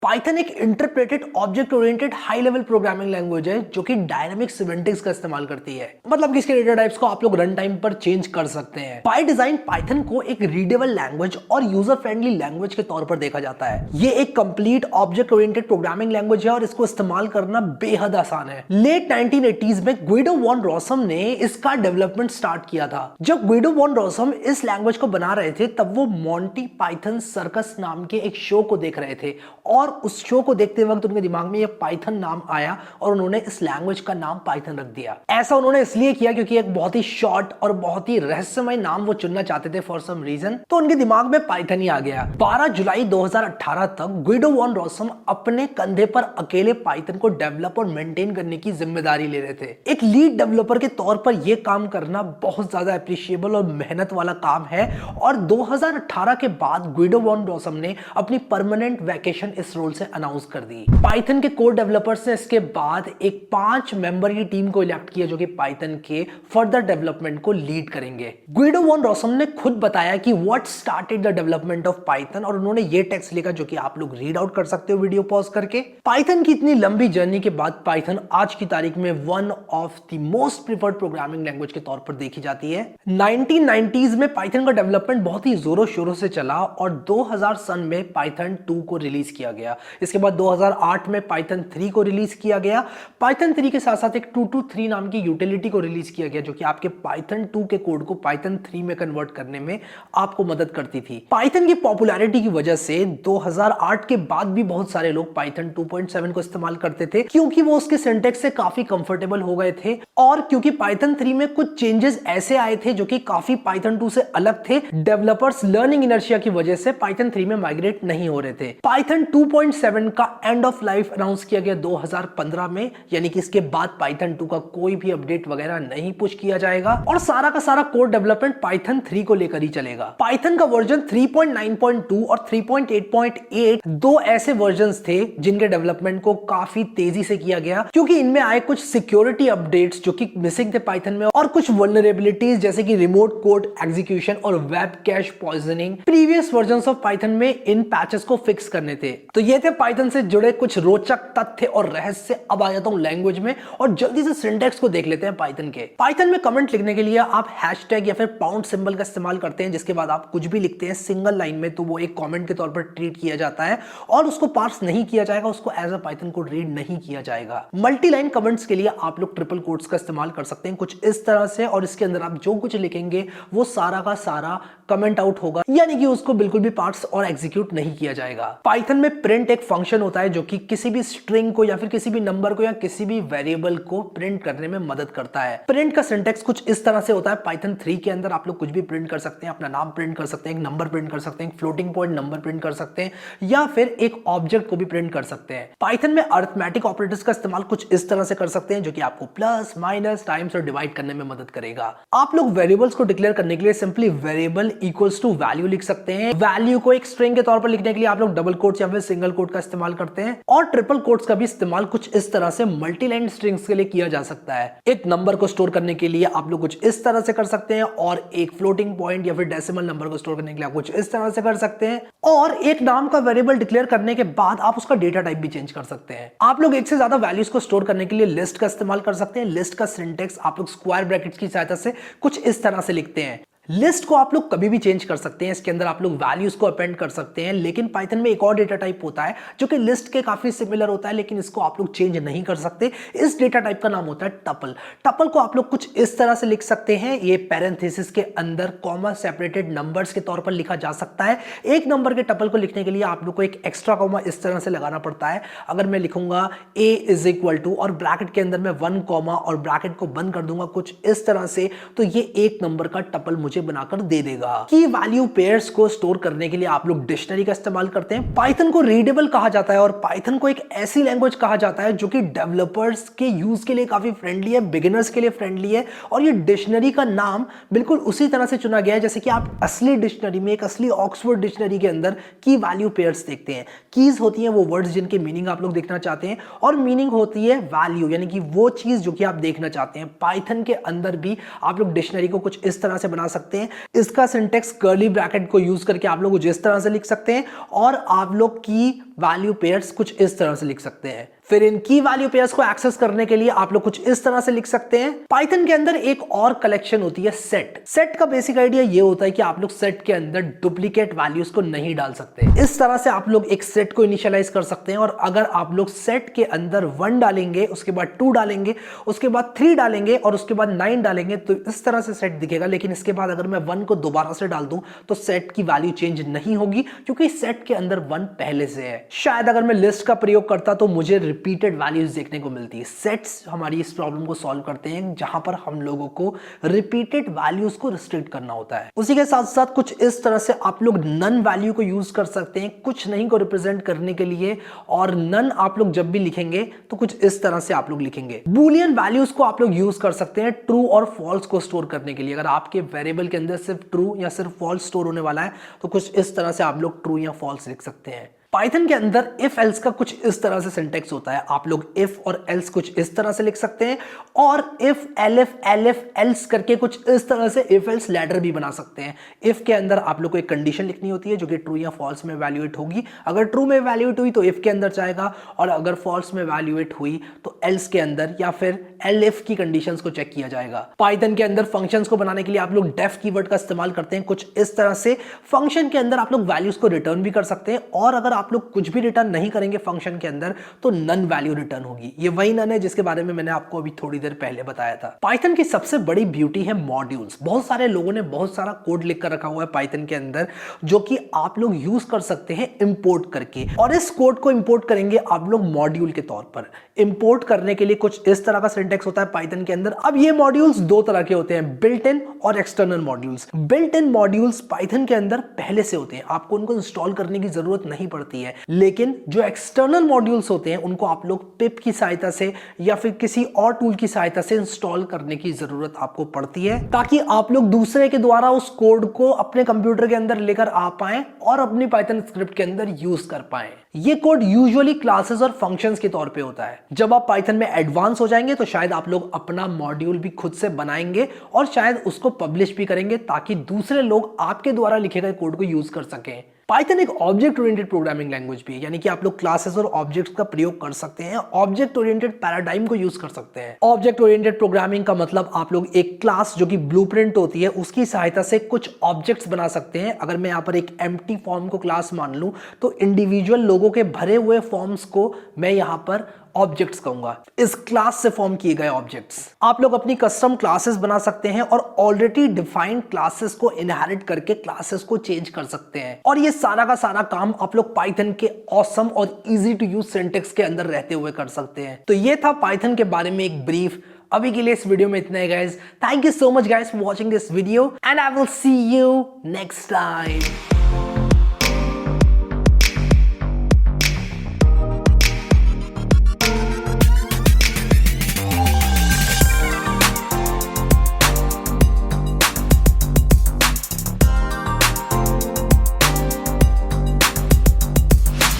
Python एक interpreted object oriented high level programming language है जो कि डायनामिक सिमेंटिक्स का इस्तेमाल करती है। मतलब कि इसके डेटा टाइप्स को आप लोग रन टाइम पर चेंज कर सकते हैं। बाय डिजाइन पाइथन को एक रीडेबल लैंग्वेज और यूजर फ्रेंडली लैंग्वेज के तौर पर देखा जाता है। ये एक complete object oriented programming language है और इसको इस्तेमाल करना बेहद आसान है। लेट 1980s में गुइडो वॉन रॉसम ने इसका डेवलपमेंट स्टार्ट किया था। जब गुइडो वॉन रॉसम इस लैंग्वेज को बना रहे थे तब वो मॉन्टी पाइथन सर्कस नाम के एक शो को देख रहे थे और उस शो को देखते वक्त उनके दिमाग में ये पाइथन नाम आया और उन्होंने इस लैंग्वेज का नाम पाइथन रख दिया। ऐसा उन्होंने इसलिए किया क्योंकि एक बहुत ही शॉर्ट और बहुत ही रहस्यमय नाम वो चुनना चाहते थे फॉर सम रीजन, तो उनके दिमाग में पाइथन ही आ गया। 12 जुलाई 2018 तक गुइडो वॉन रॉसम अपने कंधे पर अकेले पाइथन को डेवलप और मेंटेन करने की जिम्मेदारी ले रहे थे। एक लीड डेवलपर के तौर पर यह काम करना बहुत ज्यादा अप्रिशिएबल और मेहनत वाला काम है और 2018 के बाद गुइडो वॉन रॉसम ने अपनी परमानेंट वैकेशन इस रोल से अनाउंस कर दी। पाइथन के कोर डेवलपर्स ने इसके बाद एक 5 मेंबर की टीम को इलेक्ट किया जो कि पाइथन के फर्दर डेवलपमेंट को लीड करेंगे। गुइडो वॉन रॉसम ने खुद बताया कि what started the development of Python और उन्होंने ये टेक्स्ट लिखा जो कि आप लोग रीड आउट कर सकते हो वीडियो पॉज करके। पाइथन की इतनी लंबी जर्नी के बाद पाइथन आज की तारीख में one of the most preferred programming language के तौर पर देखी जाती है। 1990s में पाइथन का डेवलपमेंट बहुत ही जोरों शोरों से चला और 2000 सन में पाइथन 2 को रिलीज किया गया। इसके बाद 2008 में पाइथन 3 को रिलीज किया गया। पाइथन 3 के साथ साथ एक 223 नाम की यूटिलिटी को रिलीज किया गया जो कि आपके पाइथन 2 के कोड को पाइथन 3 में कन्वर्ट करने में आपको मदद करती थी। पाइथन की पॉपुलैरिटी की वजह से 2008 के बाद भी बहुत सारे लोग पाइथन 2.7 को इस्तेमाल करते थे क्योंकि वो उसके सिंटैक्स से काफी कंफर्टेबल हो गए थे और क्योंकि पाइथन 3 में कुछ चेंजेस ऐसे आए थे जो कि काफी पाइथन 2 से अलग थे। डेवलपर्स लर्निंग इनर्शिया की वजह से पाइथन 3 में माइग्रेट नहीं हो रहे थे। पाइथन 2.7 का एंड ऑफ लाइफ अनाउंस किया गया 2015 में, यानी कि इसके बाद पाइथन 2 का कोई भी अपडेट वगैरह नहीं पुश किया जाएगा और सारा का सारा कोड डेवलपमेंट पाइथन 3 को लेकर ही चलेगा। पाइथन का वर्जन 3.9.2 और 3.8.8 दो ऐसे वर्जन्स थे जिनके डेवलपमेंट को काफी तेजी से किया गया क्योंकि इनमें आए कुछ सिक्योरिटी अपडेट्स जो कि मिसिंग थे पाइथन में और कुछ वल्नरेबिलिटीज जैसे कि रिमोट कोड एग्जीक्यूशन और web cash poisoning previous versions of Python में इन पैचेस को फिक्स करने थे। तो ये थे पाइथन से जुड़े कुछ रोचक तथ्य और रहस्य। अब आ जाता हूं लैंग्वेज में और जल्दी से सिंटैक्स को देख लेते हैं पाइथन के। पाइथन में कमेंट लिखने के लिए आप हैशटैग या फिर पाउंड सिंबल का इस्तेमाल करते हैं जिसके बाद आप कुछ भी लिखते हैं सिंगल लाइन में तो वो एक कमेंट के तौर पर ट्रीट किया जाता है और उसको पार्स नहीं किया जाएगा, उसको as a Python code read नहीं किया जाएगा। मल्टी लाइन कमेंट्स के लिए आप लोग ट्रिपल कोट्स का इस्तेमाल कर सकते हैं कुछ इस तरह से और इसके अंदर आप जो कुछ लिखेंगे वो सारा का सारा कमेंट आउट होगा, यानी कि उसको बिल्कुल भी पार्स और एग्जीक्यूट नहीं किया जाएगा। पाइथन में प्रिंट एक फंक्शन होता है जो कि किसी भी स्ट्रिंग को या फिर किसी भी नंबर को या किसी भी वेरिएबल को प्रिंट करने में मदद करता है। प्रिंट का सिंटैक्स कुछ इस तरह से होता है। पाइथन 3 के अंदर आप लोग कुछ भी प्रिंट कर सकते हैं, अपना नाम प्रिंट कर सकते हैं, एक नंबर प्रिंट कर सकते हैं, फ्लोटिंग पॉइंट नंबर प्रिंट कर सकते हैं या फिर एक ऑब्जेक्ट को भी प्रिंट कर सकते हैं। पाइथन में अरिथमेटिक ऑपरेटर्स का इस्तेमाल कुछ इस तरह से कर सकते हैं जो कि आपको प्लस माइनस टाइम्स और डिवाइड करने में मदद करेगा। आप लोग वेरिएबल्स को डिक्लेयर करने के लिए simply variable equals to value लिख सकते हैं। वैल्यू को एक स्ट्रिंग के तौर पर लिखने के लिए आप लोग डबल कोट्स या फिर सिंगल कोट का इस्तेमाल करते हैं और ट्रिपल कोट्स का भी इस्तेमाल कुछ इस तरह से मल्टी लाइन स्ट्रिंग्स के लिए किया जा सकता है। एक नंबर को स्टोर करने के लिए आप लोग कुछ इस तरह से कर सकते हैं और एक फ्लोटिंग पॉइंट या फिर डेसिमल नंबर को स्टोर करने के लिए आप कुछ इस तरह से कर सकते हैं और एक नाम का वेरिएबल डिक्लेयर करने के बाद आप उसका डेटा टाइप भी चेंज कर सकते हैं। आप लोग एक से ज्यादा वैल्यूज को स्टोर करने के लिए लिस्ट का इस्तेमाल कर सकते हैं। लिस्ट का सिंटैक्स आप लोग स्क्वायर ब्रैकेट्स की सहायता से कुछ इस तरह से लिखते हैं। लिस्ट को आप लोग कभी भी चेंज कर सकते हैं, इसके अंदर आप लोग वैल्यूज को अपेंड कर सकते हैं, लेकिन पाइथन में एक और डेटा टाइप होता है जो कि लिस्ट के काफी सिमिलर होता है लेकिन इसको आप लोग चेंज नहीं कर सकते। इस डेटा टाइप का नाम होता है टपल। टपल को आप लोग कुछ इस तरह से लिख सकते हैं, ये पैरेंथेसिस के अंदर कॉमा सेपरेटेड नंबर्स के तौर पर लिखा जा सकता है। एक नंबर के टपल को लिखने के लिए आप लोग को एक एक्स्ट्रा कॉमा इस तरह से लगाना पड़ता है। अगर मैं लिखूंगा a इज इक्वल टू और ब्रैकेट के अंदर मैं 1 कॉमा और ब्रैकेट को बंद कर दूंगा कुछ इस तरह से, तो ये एक नंबर का टपल मुझे बनाकर दे देगा। की वैल्यू पेयर्स को स्टोर करने के लिए आप लोग डिक्शनरी का इस्तेमाल करते हैं। पाइथन को रीडेबल कहा जाता है और पाइथन को एक ऐसी लैंग्वेज कहा जाता है जो कि डेवलपर्स के यूज के लिए काफी फ्रेंडली है, बिगिनर्स के लिए फ्रेंडली है और ये डिक्शनरी का नाम बिल्कुल उसी तरह से चुना गया है जैसे कि आप असली डिक्शनरी में, एक असली ऑक्सफोर्ड डिक्शनरी के अंदर की वैल्यू पेयर्स देखते हैं। कीज होती हैं वो वर्ड्स जिनके मीनिंग आप लोग देखना चाहते हैं और मीनिंग होती है वैल्यू, यानी कि वो चीज जो कि आप देखना चाहते हैं। पाइथन के अंदर भी आप लोग डिक्शनरी को कुछ इस तरह से बना सकते सकते हैं। इसका सिंटेक्स कर्ली ब्रैकेट को यूज करके आप लोग जिस तरह से लिख सकते हैं, और आप लोग की वैल्यू पेयर्स कुछ इस तरह से लिख सकते हैं। फिर इन की वैल्यू पेयर्स को एक्सेस करने के लिए आप लोग कुछ इस तरह से लिख सकते हैं। पाइथन के अंदर एक और कलेक्शन होती है सेट। सेट का बेसिक आइडिया ये होता है कि आप लोग सेट के अंदर डुप्लीकेट वैल्यूज को नहीं डाल सकते। इस तरह से आप लोग एक सेट को इनिशियलाइज कर सकते हैं, और अगर आप लोग सेट के अंदर 1 डालेंगे, उसके बाद 2 डालेंगे, उसके बाद 3 डालेंगे और उसके बाद 9 डालेंगे तो इस तरह से सेट दिखेगा। लेकिन इसके बाद अगर मैं 1 को दोबारा से डाल दूं तो सेट की वैल्यू चेंज नहीं होगी, क्योंकि सेट के अंदर 1 पहले से है। शायद अगर मैं लिस्ट का प्रयोग करता तो मुझे रिपीटेड वैल्यूज देखने को मिलती है। सेट्स हमारी इस प्रॉब्लम को सॉल्व करते हैं, जहां पर हम लोगों को रिपीटेड वैल्यूज को रिस्ट्रिक्ट करना होता है। उसी के साथ साथ कुछ इस तरह से आप लोग नन वैल्यू को यूज कर सकते हैं कुछ नहीं को रिप्रेजेंट करने के लिए, और नन आप लोग जब भी लिखेंगे तो कुछ इस तरह से आप लोग लिखेंगे। बूलियन वैल्यूज को आप लोग यूज कर सकते हैं ट्रू और फॉल्स को स्टोर करने के लिए। अगर आपके वेरिएबल के अंदर सिर्फ ट्रू या सिर्फ फॉल्स स्टोर होने वाला है तो कुछ इस तरह से आप लोग ट्रू या फॉल्स लिख सकते हैं। पाइथन के अंदर इफ एल्स का कुछ इस तरह से सिंटेक्स होता है। आप लोग इफ और एल्स कुछ इस तरह से लिख सकते हैं, और इफ एलिफ एलिफ एल्स करके कुछ इस तरह से इफ एल्स लैडर भी बना सकते हैं। इफ के अंदर आप लोग को एक कंडीशन लिखनी होती है जो कि ट्रू या फॉल्स में वैल्यूएट होगी। अगर ट्रू में वैल्यूएट हुई तो इफ के अंदर जाएगा, और अगर फॉल्स में वैल्यूएट हुई तो एल्स के अंदर या फिर एलिफ की कंडीशंस को चेक किया जाएगा। पाइथन के अंदर फंक्शंस को बनाने के लिए आप लोग डेफ कीवर्ड का इस्तेमाल करते हैं कुछ इस तरह से। फंक्शन के अंदर आप लोग वैल्यूज को रिटर्न भी कर सकते हैं, और अगर आप लोग कुछ भी रिटर्न नहीं करेंगे फंक्शन के अंदर तो नन वैल्यू रिटर्न होगी। ये वही नन है जिसके बारे में मैंने आपको अभी थोड़ी देर पहले बताया था। पाइथन की सबसे बड़ी ब्यूटी है मॉड्यूल्स। बहुत सारे लोगों ने बहुत सारा कोड लिख कर रखा हुआ है पाइथन के अंदर, जो कि आप लोग यूज कर सकते हैं इंपोर्ट करके, और इस कोड को इंपोर्ट करेंगे आप लोग मॉड्यूल के तौर पर। इंपोर्ट करने के लिए कुछ इस तरह का सिंटेक्स होता है पाइथन के अंदर। अब ये मॉड्यूल्स 2 तरह के होते हैं, बिल्ट इन और external modules. Built in modules Python के अंदर पहले से होते हैं, आपको उनको इंस्टॉल करने की जरूरत नहीं पड़ती है। लेकिन जो एक्सटर्नल मॉड्यूल्स होते हैं उनको आप लोग पिप की सहायता से या फिर किसी और टूल की सहायता से इंस्टॉल करने की जरूरत आपको पड़ती है, ताकि आप लोग दूसरे के द्वारा उस कोड को अपने कंप्यूटर के अंदर लेकर आ पाएं और अपनी पाइथन स्क्रिप्ट के अंदर यूज कर पाएं। ये कोड यूजुअली क्लासेस और फंक्शंस के तौर पे होता है। जब आप पाइथन में एडवांस हो जाएंगे तो शायद आप लोग अपना मॉड्यूल भी खुद से बनाएंगे और शायद उसको पब्लिश भी करेंगे, ताकि दूसरे लोग आपके द्वारा लिखे गए कोड को यूज कर सकें। पाइथन एक ऑब्जेक्ट ओरिएंटेड प्रोग्रामिंग लैंग्वेज भी है, यानी कि आप लोग क्लासेस और ऑब्जेक्ट्स का प्रयोग कर सकते हैं, ऑब्जेक्ट ओरिएंटेड पैराडाइम को यूज कर सकते हैं। ऑब्जेक्ट ओरिएंटेड प्रोग्रामिंग का मतलब आप लोग एक क्लास जो कि ब्लूप्रिंट होती है उसकी सहायता से कुछ ऑब्जेक्ट्स बना सकते हैं। अगर मैं यहाँ पर एक एम्प्टी फॉर्म को क्लास मान लूं तो इंडिविजुअल लोगों के भरे हुए फॉर्म्स को मैं यहाँ पर ऑब्जेक्ट्स कहूंगा, इस क्लास से फॉर्म किए गए ऑब्जेक्ट्स। आप लोग अपनी कस्टम क्लासेस बना सकते हैं और ऑलरेडी डिफाइंड क्लासेस को इनहेरिट करके क्लासेस को चेंज कर सकते हैं, और ये सारा का सारा काम आप लोग पाइथन के ऑसम और इजी टू यूज सिंटेक्स के अंदर रहते हुए कर सकते हैं। तो ये था पाइथन के बारे में एक ब्रीफ। अभी के लिए इस वीडियो में इतना ही guys. Thank you so much guys for watching this video, and I will see you next time.